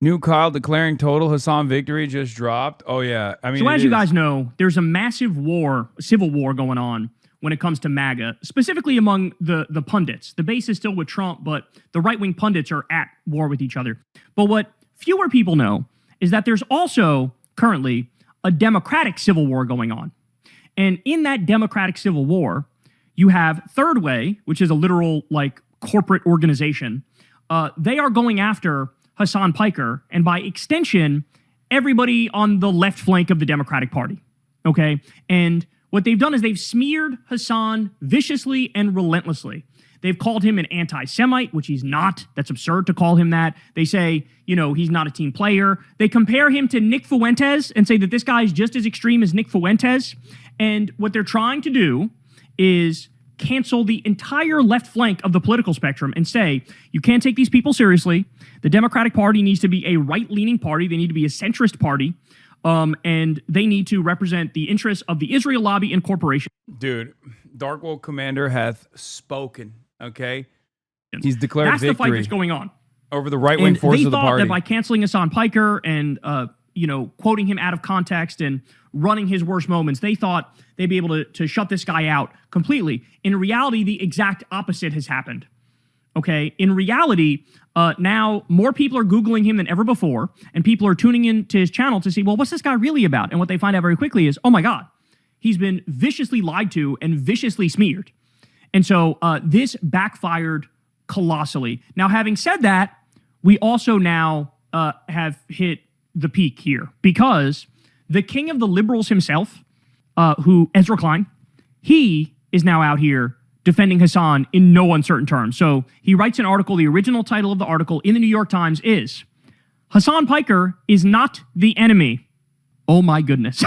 New Kyle declaring total Hasan victory just dropped. Oh, yeah. I mean, so as you guys know, there's a massive war, civil war going on when it comes to MAGA, specifically among the pundits. The base is still with Trump, but the right-wing pundits are at war with each other. But what fewer people know is that there's also currently a Democratic civil war going on. And in that Democratic civil war, you have Third Way, which is a literal like corporate organization. They are going after Hasan Piker, and by extension, everybody on the left flank of the Democratic Party. Okay? And what they've done is they've smeared Hasan viciously and relentlessly. They've called him an anti-Semite, which he's not. That's absurd to call him that. They say, he's not a team player. They compare him to Nick Fuentes and say that this guy is just as extreme as Nick Fuentes. And what they're trying to do is cancel the entire left flank of the political spectrum and say, you can't take these people seriously. The Democratic Party needs to be a right-leaning party. They need to be a centrist party. And they need to represent the interests of the Israel lobby and corporation. Dude, Dark World Commander hath spoken, okay? He's declared that's victory. That's the fight that's going on. Over the right-wing force of the party. They thought that by canceling Hasan Piker and, quoting him out of context and running his worst moments, they thought they'd be able to shut this guy out completely. In reality, the exact opposite has happened. Okay? In reality, now more people are Googling him than ever before, and people are tuning into his channel to see, well, what's this guy really about? And what they find out very quickly is, oh my God, he's been viciously lied to and viciously smeared. And so this backfired colossally. Now, having said that, we also now have hit the peak here, because the king of the liberals himself, Ezra Klein, he is now out here defending Hasan in no uncertain terms. So he writes an article. The original title of the article in the New York Times is, Hasan Piker is not the enemy. Oh my goodness.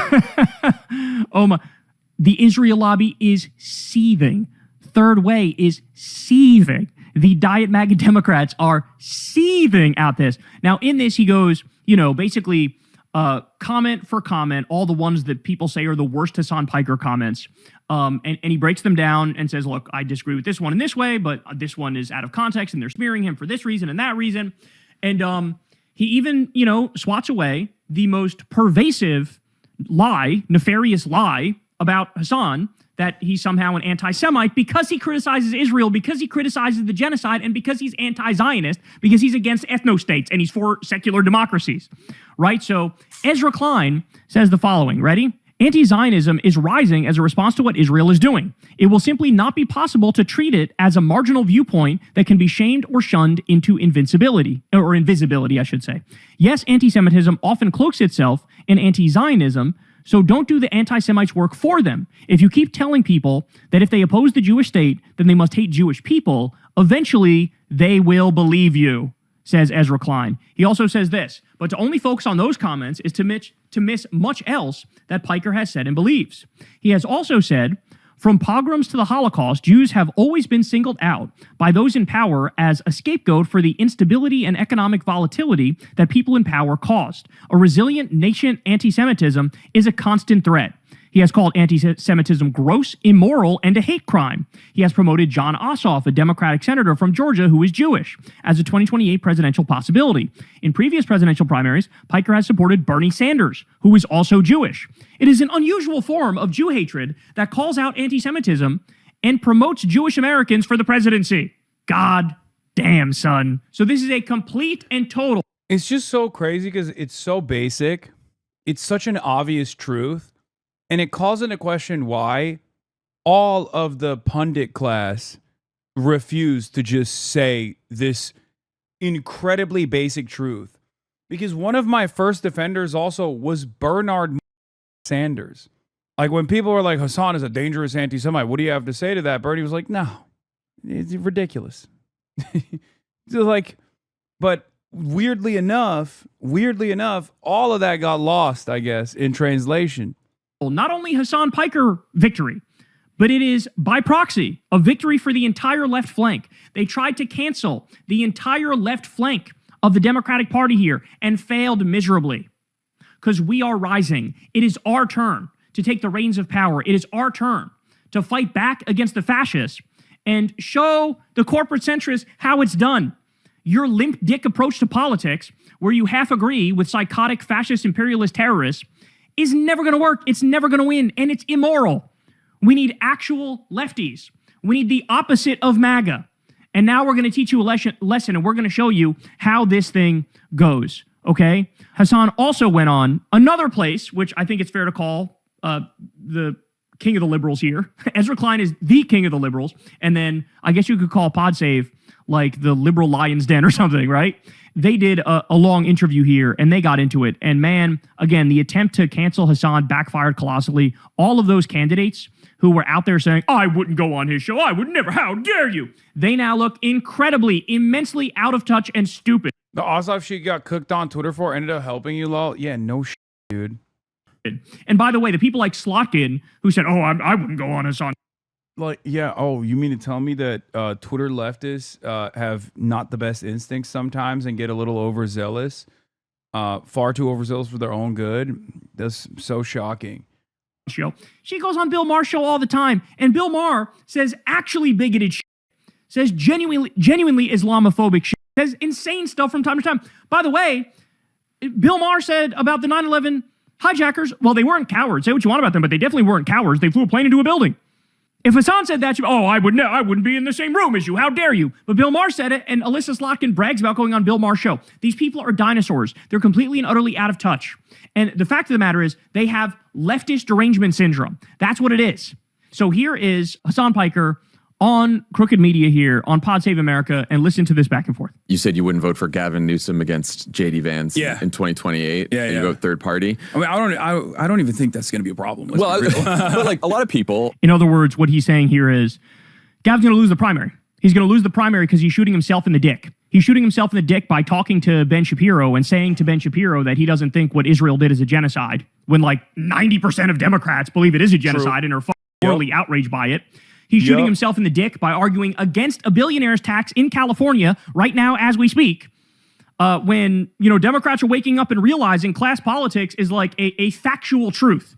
Oh my. The Israel lobby is seething. Third Way is seething. The Diet MAGA Democrats are seething at this. Now, in this, he goes, basically comment for comment, all the ones that people say are the worst Hasan Piker comments. And he breaks them down and says, look, I disagree with this one in this way, but this one is out of context, and they're smearing him for this reason and that reason. And he even, swats away the most pervasive lie, nefarious lie about Hasan, that he's somehow an anti-Semite because he criticizes Israel, because he criticizes the genocide, and because he's anti-Zionist, because he's against ethno-states, and he's for secular democracies, right? So Ezra Klein says the following, ready? Anti-Zionism is rising as a response to what Israel is doing. It will simply not be possible to treat it as a marginal viewpoint that can be shamed or shunned into invisibility, I should say. Yes, anti-Semitism often cloaks itself in anti-Zionism, so don't do the anti-Semites work for them. If you keep telling people that if they oppose the Jewish state, then they must hate Jewish people, eventually they will believe you, says Ezra Klein. He also says this, but to only focus on those comments is to miss much else that Piker has said and believes. He has also said, from pogroms to the Holocaust, Jews have always been singled out by those in power as a scapegoat for the instability and economic volatility that people in power caused. A resilient nation anti-Semitism is a constant threat. He has called anti-Semitism gross, immoral, and a hate crime. He has promoted John Ossoff, a Democratic senator from Georgia who is Jewish, as a 2028 presidential possibility. In previous presidential primaries, Piker has supported Bernie Sanders, who is also Jewish. It is an unusual form of Jew hatred that calls out anti-Semitism and promotes Jewish Americans for the presidency. God damn, son. So this is a complete and total. It's just so crazy because it's so basic. It's such an obvious truth. And it calls into question why all of the pundit class refused to just say this incredibly basic truth. Because one of my first defenders also was Bernard Sanders. Like when people were like, Hasan is a dangerous anti-Semite, what do you have to say to that? Bernie was like, no, it's ridiculous. So like, but weirdly enough, all of that got lost, I guess, in translation. Not only Hasan Piker victory, but it is by proxy a victory for the entire left flank. They tried to cancel the entire left flank of the Democratic Party here and failed miserably because we are rising. It is our turn to take the reins of power. It is our turn to fight back against the fascists and show the corporate centrists how it's done. your limp dick approach to politics, where you half agree with psychotic fascist imperialist terrorists, is never going to work. It's never going to win, and it's immoral. We need actual lefties. We need the opposite of MAGA. And now we're going to teach you a lesson, and we're going to show you how this thing goes, okay? Hasan also went on another place, which I think it's fair to call the king of the liberals here. Ezra Klein is the king of the liberals, and then I guess you could call PodSave like the liberal lion's den or something, right? They did a long interview here, and they got into it. And man, again, the attempt to cancel Hasan backfired colossally. All of those candidates who were out there saying, I wouldn't go on his show, I would never, how dare you? They now look incredibly, immensely out of touch and stupid. The Ossoff she got cooked on Twitter for ended up helping you, lol. Yeah, no shit, dude. And by the way, the people like Slotkin who said, oh, I wouldn't go on Hasan. Like, yeah, oh, you mean to tell me that Twitter leftists have not the best instincts sometimes and get a little overzealous, far too overzealous for their own good? That's so shocking. Show. She goes on Bill Maher's show all the time, and Bill Maher says actually bigoted shit, says genuinely Islamophobic shit, says insane stuff from time to time. By the way, Bill Maher said about the 9/11 hijackers, well, they weren't cowards. Say what you want about them, but they definitely weren't cowards. They flew a plane into a building. If Hasan said that, I wouldn't be in the same room as you. How dare you? But Bill Maher said it, and Alyssa Slotkin brags about going on Bill Maher's show. These people are dinosaurs. They're completely and utterly out of touch. And the fact of the matter is, they have leftist derangement syndrome. That's what it is. So here is Hasan Piker on Crooked Media here on Pod Save America, and listen to this back and forth. You said you wouldn't vote for Gavin Newsom against J.D. Vance in 2028. Yeah, you vote third party. I mean, I don't even think that's going to be a problem. Well, but like a lot of people. In other words, what he's saying here is, Gavin's going to lose the primary. He's going to lose the primary because he's shooting himself in the dick. He's shooting himself in the dick by talking to Ben Shapiro and saying to Ben Shapiro that he doesn't think what Israel did is a genocide, when like 90% of Democrats believe it is a genocide and are morally outraged by it. He's shooting himself in the dick by arguing against a billionaire's tax in California right now as we speak. When, Democrats are waking up and realizing class politics is like a factual truth,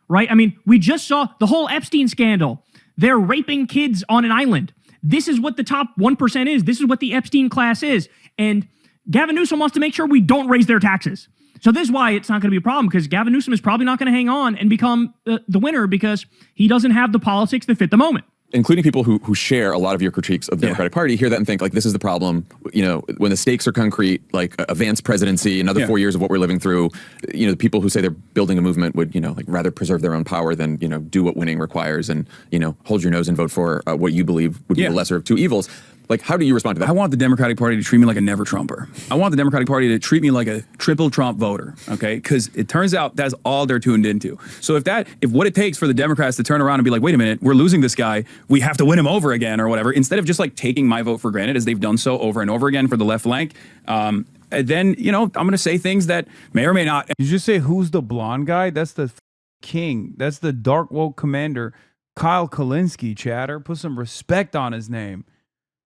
right? I mean, we just saw the whole Epstein scandal. They're raping kids on an island. This is what the top 1% is. This is what the Epstein class is. And Gavin Newsom wants to make sure we don't raise their taxes. So this is why it's not going to be a problem, because Gavin Newsom is probably not going to hang on and become the winner, because he doesn't have the politics that fit the moment. Including people who share a lot of your critiques of the Democratic Party, hear that and think, like, this is the problem. When the stakes are concrete, like a Vance presidency, another 4 years of what we're living through, the people who say they're building a movement would, rather preserve their own power than, do what winning requires and, hold your nose and vote for what you believe would be the lesser of two evils. Like, how do you respond to that? I want the Democratic Party to treat me like a never Trumper. I want the Democratic Party to treat me like a triple Trump voter, okay? Because it turns out that's all they're tuned into. So if what it takes for the Democrats to turn around and be like, wait a minute, we're losing this guy, we have to win him over again or whatever, instead of just like taking my vote for granted, as they've done so over and over again for the left flank, then, I'm going to say things that may or may not. You just say, who's the blonde guy? That's the king. That's the dark woke commander, Kyle Kulinski, chatter. Put some respect on his name.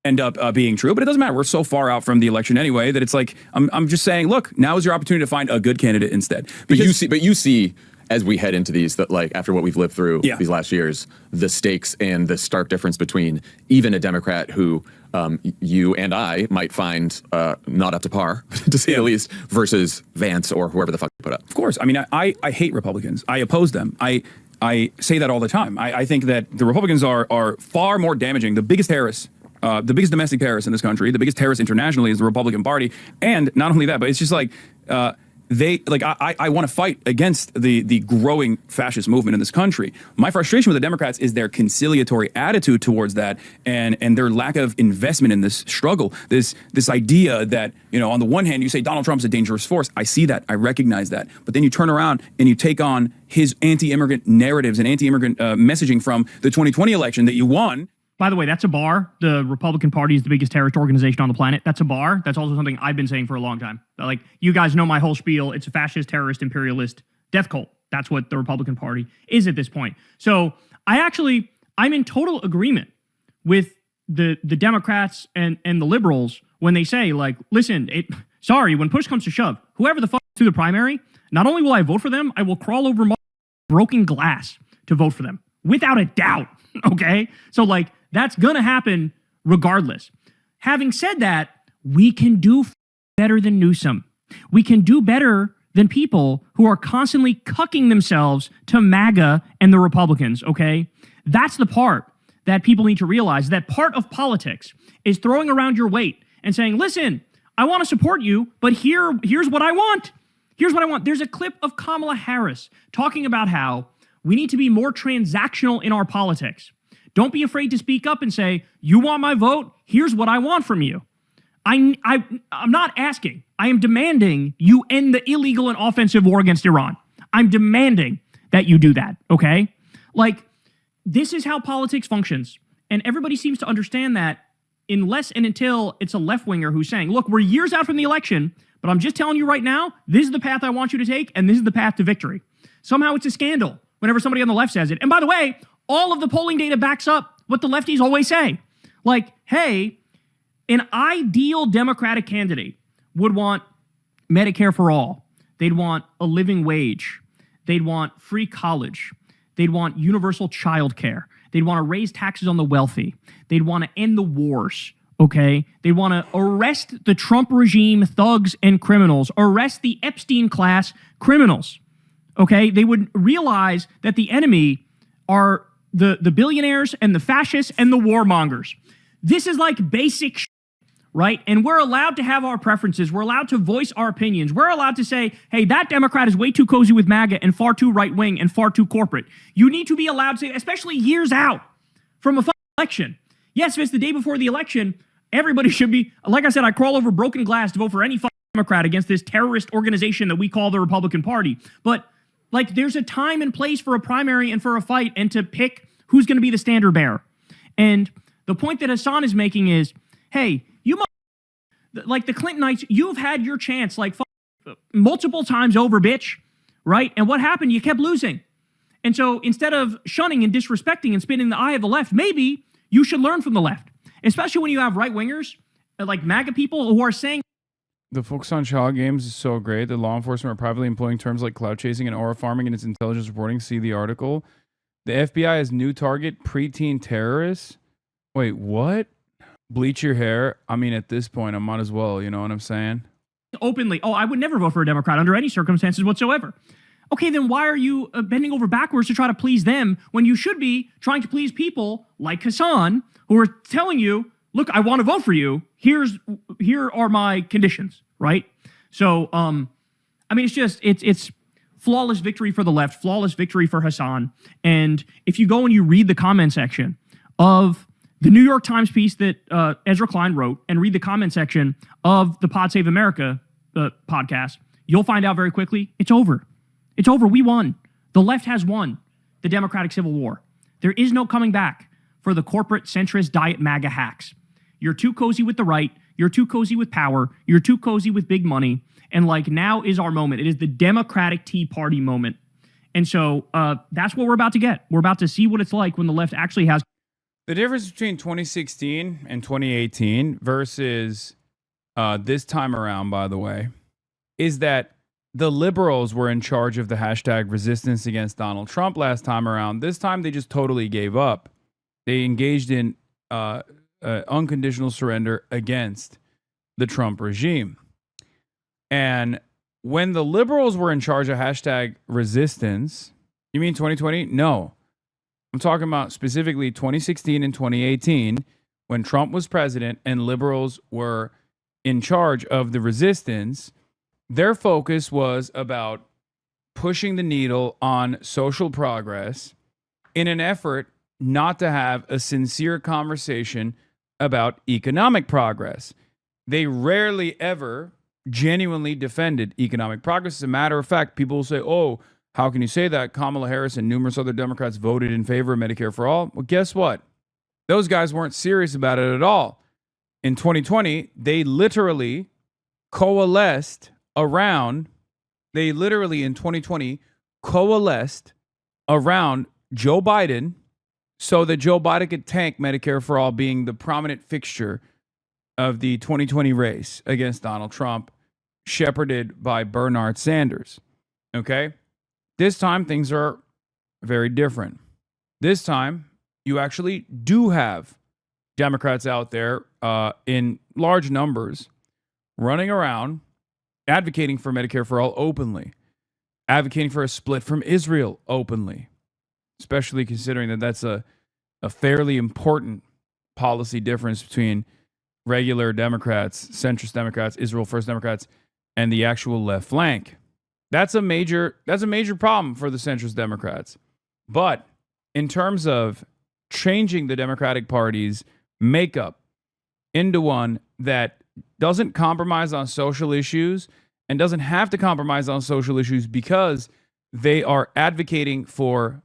End up being true, but it doesn't matter. We're so far out from the election anyway that it's like I'm just saying, look, now is your opportunity to find a good candidate instead. But you see, as we head into these, that like after what we've lived through these last years, the stakes and the stark difference between even a Democrat who you and I might find not up to par, to say the least, versus Vance or whoever the fuck you put up. Of course, I mean, I hate Republicans. I oppose them. I say that all the time. I think that the Republicans are far more damaging. The biggest terrorists. The biggest domestic terrorist in this country, the biggest terrorist internationally, is the Republican Party. And not only that, but it's just like I want to fight against the growing fascist movement in this country. My frustration with the Democrats is their conciliatory attitude towards that, and their lack of investment in this struggle. This idea that, on the one hand, you say Donald Trump's a dangerous force. I see that. I recognize that. But then you turn around and you take on his anti-immigrant narratives and anti-immigrant messaging from the 2020 election that you won. By the way, that's a bar. The Republican Party is the biggest terrorist organization on the planet. That's a bar. That's also something I've been saying for a long time. Like, you guys know my whole spiel. It's a fascist, terrorist, imperialist death cult. That's what the Republican Party is at this point. So I'm in total agreement with the Democrats and the liberals when they say, like, listen, when push comes to shove, whoever the fuck through the primary, not only will I vote for them, I will crawl over broken glass to vote for them, without a doubt. Okay? So, like, that's going to happen regardless. Having said that, we can do better than Newsom. We can do better than people who are constantly cucking themselves to MAGA and the Republicans, okay? That's the part that people need to realize, that part of politics is throwing around your weight and saying, listen, I want to support you, but here's what I want. Here's what I want. There's a clip of Kamala Harris talking about how we need to be more transactional in our politics. Don't be afraid to speak up and say, you want my vote? Here's what I want from you. I'm not asking. I am demanding you end the illegal and offensive war against Iran. I'm demanding that you do that, okay? Like, this is how politics functions. And everybody seems to understand that unless and until it's a left-winger who's saying, look, we're years out from the election, but I'm just telling you right now, this is the path I want you to take, and this is the path to victory. Somehow it's a scandal whenever somebody on the left says it. And by the way, all of the polling data backs up what the lefties always say. Like, hey, an ideal Democratic candidate would want Medicare for all. They'd want a living wage. They'd want free college. They'd want universal child care. They'd want to raise taxes on the wealthy. They'd want to end the wars, okay? They'd want to arrest the Trump regime thugs and criminals, arrest the Epstein class criminals, okay? They would realize that the enemy are the billionaires and the fascists and the warmongers. This is like basic shit, right? And we're allowed to have our preferences. We're allowed to voice our opinions. We're allowed to say, hey, that Democrat is way too cozy with MAGA and far too right-wing and far too corporate. You need to be allowed to say, especially years out from a election. Yes, if it's the day before the election, everybody should be, like I said, I crawl over broken glass to vote for any Democrat against this terrorist organization that we call the Republican Party. But like, there's a time and place for a primary and for a fight and to pick who's going to be the standard bearer. And the point that Hasan is making is, hey, like the Clintonites, you've had your chance like multiple times over, bitch, right? And what happened? You kept losing. And so instead of shunning and disrespecting and spinning the eye of the left, maybe you should learn from the left, especially when you have right-wingers like MAGA people who are saying. The focus on child games is so great that law enforcement are privately employing terms like cloud chasing and aura farming in its intelligence reporting. See the article. The FBI has new target, preteen terrorists. Wait, what? Bleach your hair. I mean, at this point, I might as well. You know what I'm saying? Openly, I would never vote for a Democrat under any circumstances whatsoever. Okay, then why are you bending over backwards to try to please them when you should be trying to please people like Hasan who are telling you, look, I want to vote for you. Here are my conditions, right? So, I mean, it's flawless victory for the left, flawless victory for Hasan. And if you go and you read the comment section of the New York Times piece that Ezra Klein wrote and read the comment section of the Pod Save America podcast, you'll find out very quickly it's over. It's over. We won. The left has won the Democratic Civil War. There is no coming back for the corporate centrist diet MAGA hacks. You're too cozy with the right. You're too cozy with power. You're too cozy with big money. And like, now is our moment. It is the Democratic Tea Party moment. And so that's what we're about to get. We're about to see what it's like when the left actually has. The difference between 2016 and 2018 versus this time around, by the way, is that the liberals were in charge of the hashtag resistance against Donald Trump last time around. This time, they just totally gave up. They engaged in unconditional surrender against the Trump regime. And when the liberals were in charge of hashtag resistance, you mean 2020? No. I'm talking about specifically 2016 and 2018 when Trump was president and liberals were in charge of the resistance. Their focus was about pushing the needle on social progress in an effort not to have a sincere conversation about economic progress. They rarely ever genuinely defended economic progress. As a matter of fact, people will say, oh, how can you say that? Kamala Harris and numerous other Democrats voted in favor of Medicare for all. Well, guess what? Those guys weren't serious about it at all. In 2020, they literally coalesced around Joe Biden so that Joe Biden could tank Medicare for all, being the prominent fixture of the 2020 race against Donald Trump, shepherded by Bernard Sanders. Okay? This time, things are very different. This time, you actually do have Democrats out there in large numbers running around advocating for Medicare for all openly, advocating for a split from Israel openly, especially considering that that's a fairly important policy difference between regular Democrats, centrist Democrats, Israel First Democrats, and the actual left flank. That's a major problem for the centrist Democrats. But in terms of changing the Democratic Party's makeup into one that doesn't compromise on social issues and doesn't have to compromise on social issues because they are advocating for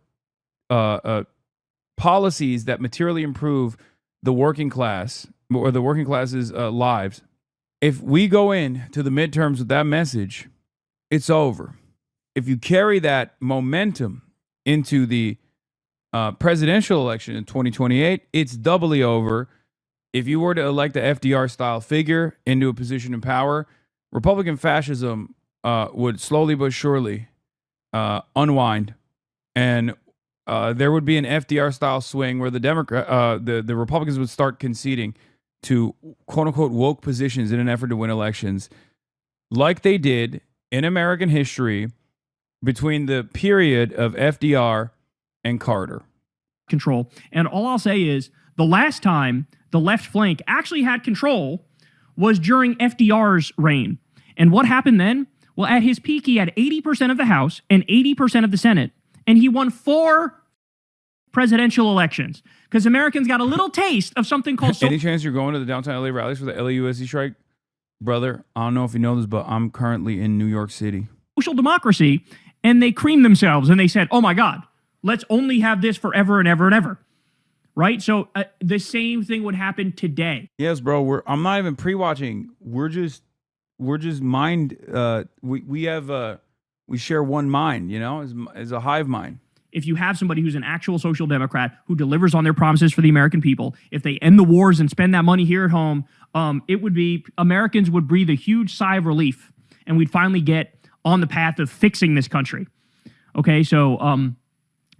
policies that materially improve the working class or the working class's lives. If we go into the midterms with that message, it's over. If you carry that momentum into the presidential election in 2028, it's doubly over. If you were to elect the FDR-style figure into a position of power, Republican fascism would slowly but surely unwind, and there would be an FDR-style swing where the Republicans would start conceding to quote-unquote woke positions in an effort to win elections, like they did in American history between the period of FDR and Carter. Control. And all I'll say is the last time the left flank actually had control was during FDR's reign. And what happened then? Well, at his peak, he had 80% of the House and 80% of the Senate. And he won 4 presidential elections because Americans got a little taste of something called... Any chance you're going to the downtown LA rallies for the LAUSD strike? Brother, I don't know if you know this, but I'm currently in New York City. Social democracy, and they creamed themselves and they said, oh my God, let's only have this forever and ever and ever. Right? So the same thing would happen today. Yes, bro. I'm not even pre-watching. We're just mind. We share one mind, you know, as a hive mind. If you have somebody who's an actual social democrat who delivers on their promises for the American people, if they end the wars and spend that money here at home, Americans would breathe a huge sigh of relief, and we'd finally get on the path of fixing this country. Okay, so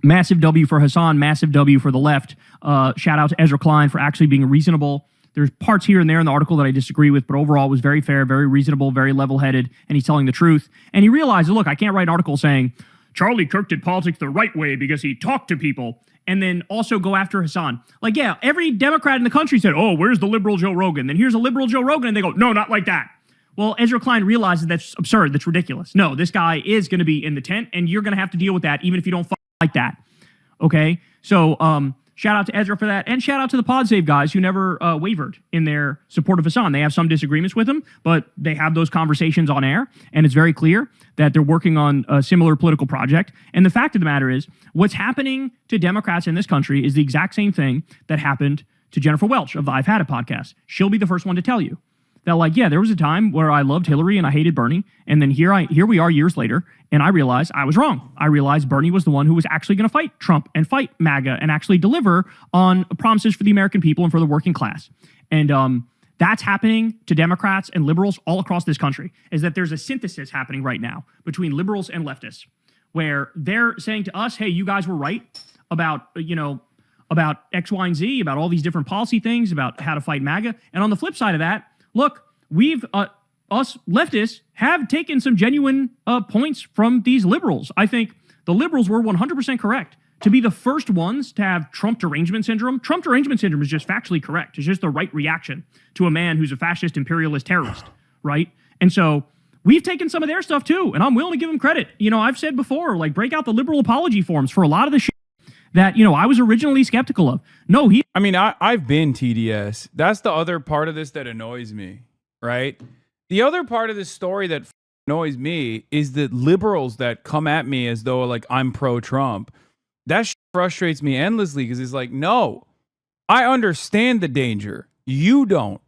massive W for Hasan, massive W for the left. Shout out to Ezra Klein for actually being reasonable. There's parts here and there in the article that I disagree with, but overall it was very fair, very reasonable, very level-headed, and he's telling the truth. And he realized, look, I can't write an article saying, Charlie Kirk did politics the right way because he talked to people, and then also go after Hasan. Like, yeah, every Democrat in the country said, oh, where's the liberal Joe Rogan? Then here's a liberal Joe Rogan, and they go, no, not like that. Well, Ezra Klein realizes that's absurd, that's ridiculous. No, this guy is going to be in the tent, and you're going to have to deal with that, even if you don't like that. Okay? So, shout out to Ezra for that, and shout out to the PodSave guys who never wavered in their support of Hasan. They have some disagreements with him, but they have those conversations on air, and it's very clear that they're working on a similar political project. And the fact of the matter is, what's happening to Democrats in this country is the exact same thing that happened to Jennifer Welch of the I've Had It podcast. She'll be the first one to tell you that, like, yeah, there was a time where I loved Hillary and I hated Bernie, and then here we are years later, and I realized I was wrong. I realized Bernie was the one who was actually going to fight Trump and fight MAGA and actually deliver on promises for the American people and for the working class. And that's happening to Democrats and liberals all across this country, is that there's a synthesis happening right now between liberals and leftists, where they're saying to us, hey, you guys were right about, about X, Y, and Z, about all these different policy things, about how to fight MAGA. And on the flip side of that, look, we've, us leftists have taken some genuine points from these liberals. I think the liberals were 100% correct to be the first ones to have Trump derangement syndrome. Trump derangement syndrome is just factually correct. It's just the right reaction to a man who's a fascist, imperialist terrorist, right? And so we've taken some of their stuff too, and I'm willing to give them credit. You know, I've said before, like, break out the liberal apology forms for a lot of the shit that, I was originally skeptical of. No, I've been TDS. That's the other part of this that annoys me, right? The other part of this story that annoys me is the liberals that come at me as though, like, I'm pro-Trump. That frustrates me endlessly because it's like, no, I understand the danger. You don't.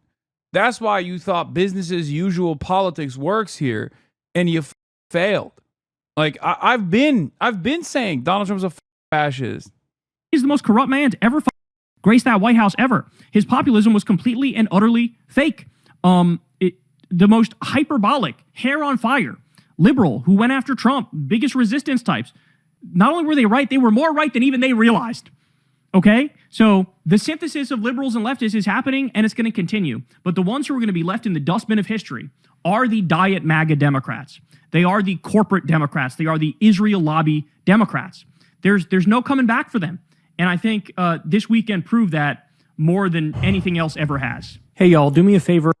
That's why you thought business as usual politics works here, and you failed. Like, I've been saying Donald Trump's a fascist. He's the most corrupt man to ever grace that White House ever. His populism was completely and utterly fake. The most hyperbolic, hair on fire liberal who went after Trump, biggest resistance types. Not only were they right, they were more right than even they realized. Okay? So the synthesis of liberals and leftists is happening, and it's going to continue. But the ones who are going to be left in the dustbin of history are the diet MAGA Democrats. They are the corporate Democrats. They are the Israel lobby Democrats. There's no coming back for them. And I think this weekend proved that more than anything else ever has. Hey, y'all, do me a favor.